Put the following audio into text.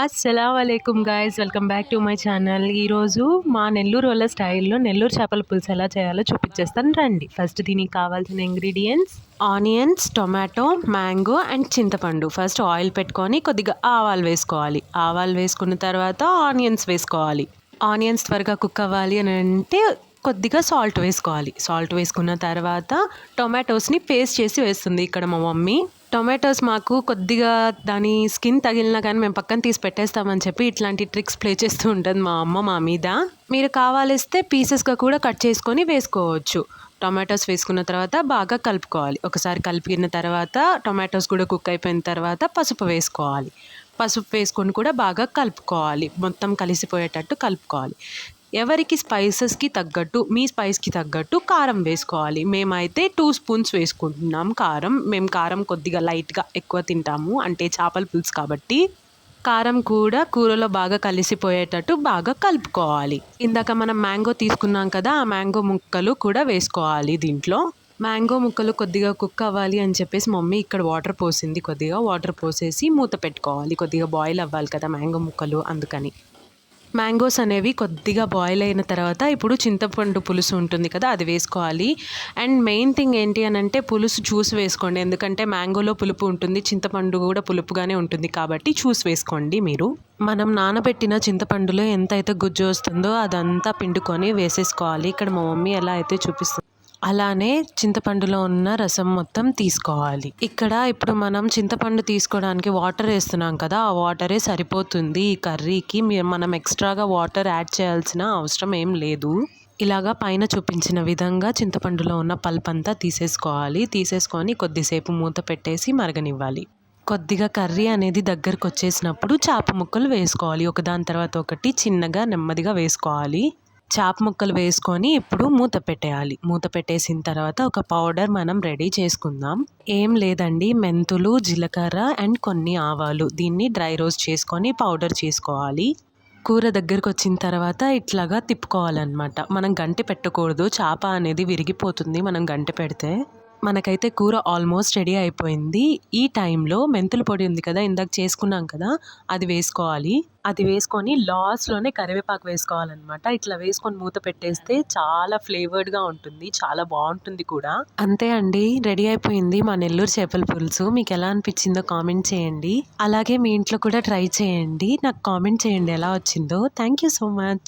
అస్సలాముఅలైకుం guys, welcome back to my channel. ఈరోజు మా నెల్లూరు వాళ్ళ స్టైల్లో నెల్లూరు చేపల పులుసు ఎలా చేయాలో చూపించేస్తాను రండి. ఫస్ట్ దీనికి కావాల్సిన ingredients onions, tomato, mango and చింతపండు. ఫస్ట్ ఆయిల్ పెట్టుకొని కొద్దిగా ఆవాలు వేసుకోవాలి. ఆవాలు వేసుకున్న తర్వాత ఆనియన్స్ వేసుకోవాలి. ఆనియన్స్ త్వరగా కుక్ అవ్వాలి అని అంటే కొద్దిగా సాల్ట్ వేసుకోవాలి. సాల్ట్ వేసుకున్న తర్వాత టొమాటోస్ని పేస్ట్ చేసి వేస్తుంది ఇక్కడ మా మమ్మీ. టొమాటోస్ మాకు కొద్దిగా దాని స్కిన్ తగిలినా కానీ మేము పక్కన తీసి పెట్టేస్తామని చెప్పి ఇట్లాంటి ట్రిక్స్ ప్లే చేస్తూ ఉంటుంది మా అమ్మ మా మీద. మీరు కావాలిస్తే పీసెస్గా కూడా కట్ చేసుకొని వేసుకోవచ్చు. టొమాటోస్ వేసుకున్న తర్వాత బాగా కలుపుకోవాలి. ఒకసారి కలిపిన తర్వాత టొమాటోస్ కూడా కుక్ అయిపోయిన తర్వాత పసుపు వేసుకోవాలి. పసుపు వేసుకొని కూడా బాగా కలుపుకోవాలి. మొత్తం కలిసిపోయేటట్టు కలుపుకోవాలి. ఎవరికి స్పైసెస్కి తగ్గట్టు, మీ స్పైస్కి తగ్గట్టు కారం వేసుకోవాలి. మేమైతే 2 స్పూన్స్ వేసుకుంటున్నాం కారం. మేము కారం కొద్దిగా లైట్గా ఎక్కువ తింటాము, అంటే చేపల పులుసు కాబట్టి. కారం కూడా కూరలో బాగా కలిసిపోయేటట్టు బాగా కలుపుకోవాలి. ఇందాక మనం మ్యాంగో తీసుకున్నాం కదా, ఆ మ్యాంగో ముక్కలు కూడా వేసుకోవాలి దీంట్లో. మ్యాంగో ముక్కలు కొద్దిగా కుక్ అవ్వాలి అని చెప్పేసి మమ్మీ ఇక్కడ వాటర్ పోసింది. కొద్దిగా వాటర్ పోసేసి మూత పెట్టుకోవాలి. కొద్దిగా బాయిల్ అవ్వాలి కదా మ్యాంగో ముక్కలు, అందుకని. మ్యాంగోస్ అనేవి కొద్దిగా బాయిల్ అయిన తర్వాత ఇప్పుడు చింతపండు పులుసు ఉంటుంది కదా, అది వేసుకోవాలి. అండ్ మెయిన్ థింగ్ ఏంటి అని అంటే పులుసు చూసి వేసుకోండి, ఎందుకంటే మ్యాంగోలో పులుపు ఉంటుంది, చింతపండు కూడా పులుపుగానే ఉంటుంది కాబట్టి చూసి వేసుకోండి మీరు. మనం నానబెట్టిన చింతపండులో ఎంత అయితే గుజ్జు వస్తుందో అదంతా పిండుకొని వేసేసుకోవాలి. ఇక్కడ మా మమ్మీ ఎలా అయితే చూపిస్తుంది అలానే చింతపండులో ఉన్న రసం మొత్తం తీసుకోవాలి. ఇక్కడ ఇప్పుడు మనం చింతపండు తీసుకోవడానికి వాటర్ వేస్తున్నాం కదా, ఆ వాటరే సరిపోతుంది ఈ కర్రీకి. మనం ఎక్స్ట్రాగా వాటర్ యాడ్ చేయాల్సిన అవసరం ఏం లేదు. ఇలాగా పైన చూపించిన విధంగా చింతపండులో ఉన్న పల్ప్ అంతా తీసేసుకొని కొద్దిసేపు మూత పెట్టేసి మరగనివ్వాలి. కొద్దిగా కర్రీ అనేది దగ్గరకు వచ్చేసినప్పుడు చేప ముక్కలు వేసుకోవాలి. ఒకదాని తర్వాత ఒకటి చిన్నగా నెమ్మదిగా వేసుకోవాలి. చేప ముక్కలు వేసుకొని ఇప్పుడు మూత పెట్టేయాలి. మూత పెట్టేసిన తర్వాత ఒక పౌడర్ మనం రెడీ చేసుకుందాం. ఏం లేదండి, మెంతులు, జీలకర్ర అండ్ కొన్ని ఆవాలు, దీన్ని డ్రై రోస్ట్ చేసుకొని పౌడర్ చేసుకోవాలి. కూర దగ్గరకు వచ్చిన తర్వాత ఇట్లాగా తిప్పుకోవాలన్నమాట. మనం గంటి పెట్టకూడదు, చేప అనేది విరిగిపోతుంది మనం గంటి పెడితే. మనకైతే కూర ఆల్మోస్ట్ రెడీ అయిపోయింది. ఈ టైంలో మెంతుల పొడి ఉంది కదా, ఇందాక చేసుకున్నాం కదా, అది వేసుకోవాలి. అది వేసుకొని లాస్ట్లోనే కరివేపాకు వేసుకోవాలన్నమాట. ఇట్లా వేసుకొని మూత పెట్టేస్తే చాలా ఫ్లేవర్డ్గా ఉంటుంది, చాలా బాగుంటుంది కూడా. అంతే అండి, రెడీ అయిపోయింది మా నెల్లూరు చేపల పులుసు. మీకు ఎలా అనిపించిందో కామెంట్ చేయండి. అలాగే మీ ఇంట్లో కూడా ట్రై చేయండి, నాకు కామెంట్ చేయండి ఎలా వచ్చిందో. Thank you so much.